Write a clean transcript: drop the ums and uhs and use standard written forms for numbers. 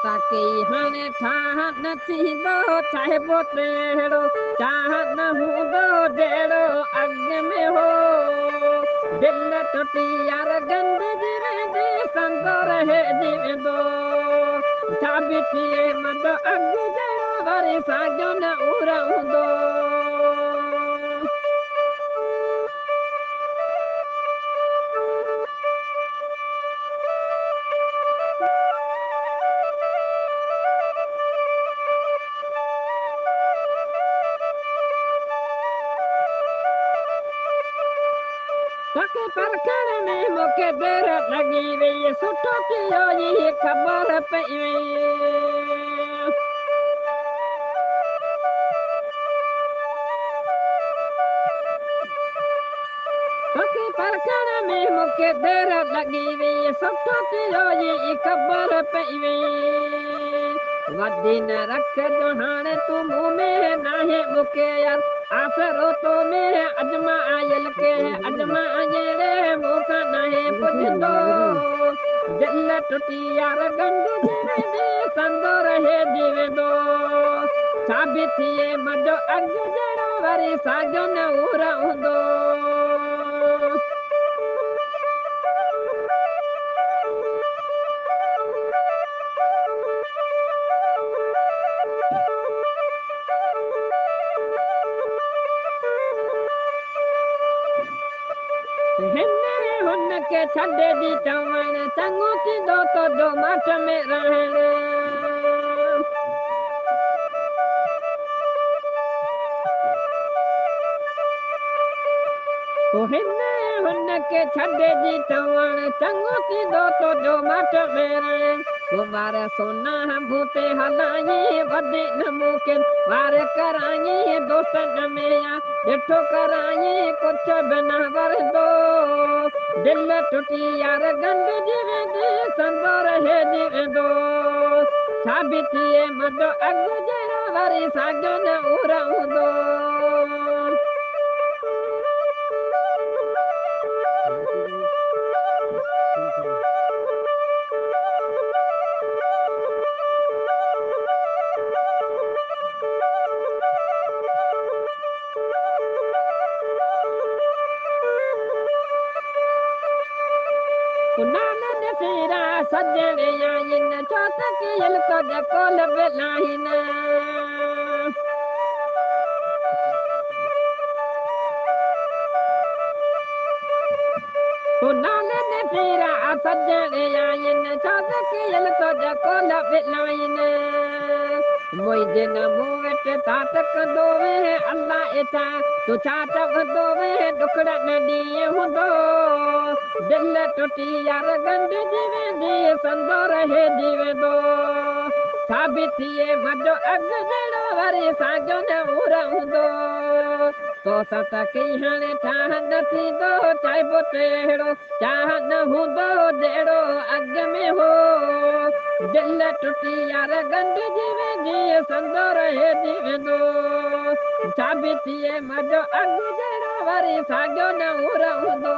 ताके हाणे ठाह न थींदो चाहे पोतेड़ो चाह न हूंदो जहिड़ो अॻ में हो दिल टुटी यार गंदजी वेंदे संदो रहिजी वेंदो छा बि थिए मद अॻ जहिड़ो वरी साॻियो न रहंदो तोखे परखण में मूंखे देर लॻी वई सुठो थियो ई ख़बर पई वई तोखे परखण में मूंखे देर लॻी वई सुठो थियो ई ख़बर पई वई वधी न रखजो हाणे तूं मूं में नाहे मूंखे यार आसरो तो में अजमा आयल के अजमा जहिड़े मूंखां नाहे पुछंदो दिल टुटी यार गंढिजी वेंदे संदो रहिजी वेंदो छा बि थिए मज़ो अॻ जहिड़ो वरी साॻियो न रहंदो हुनखे छॾे ॾी चवण चङो थींदो तुंहिंजो मठ में रहण हुनखे छॾे ॾी चवण चङो थींदो तुंहिंजो मठ में रहण वार सोना भूते हलाई वधी न मूंखे वार कराई दोस्तनि में ॾिठो कराई कुझु बि न वरंदो दिल टुटी यार गंढिजी वेंदी संदो रहिजी वेंदो छा बि थिए मज़ो अॻ जहिड़ो वरी साॻियो न रहंदो सजण आहिनि छो त कयल तुंहिंजा कोल बि आहिनि सजण आहिनि छो त कयल तुंहिंजा कोल बि आहिनि मुंहिंजे न मूं वटि तात कंदो वे अलाह छा तूं छा चवंदो वे ॾुकड़ न ॾींहुं हूंदो दिल टुटी यार गंढिजी वेंदी संदो रहिजी वेंदो छा बि थिए मज़ो अॻ जहिड़ो वरी साॻियो न रहंदो तोसां त कई हाणे ठाह न थींदो चाहे पोतेड़ो चाह न हूंदो जहिड़ो अॻ में हो दिल टुटी यार गंढिजी वेंदी संदो रहिजी वेंदो छा बि थिए मज़ो अॻ जहिड़ो वरी साॻियो न रहंदो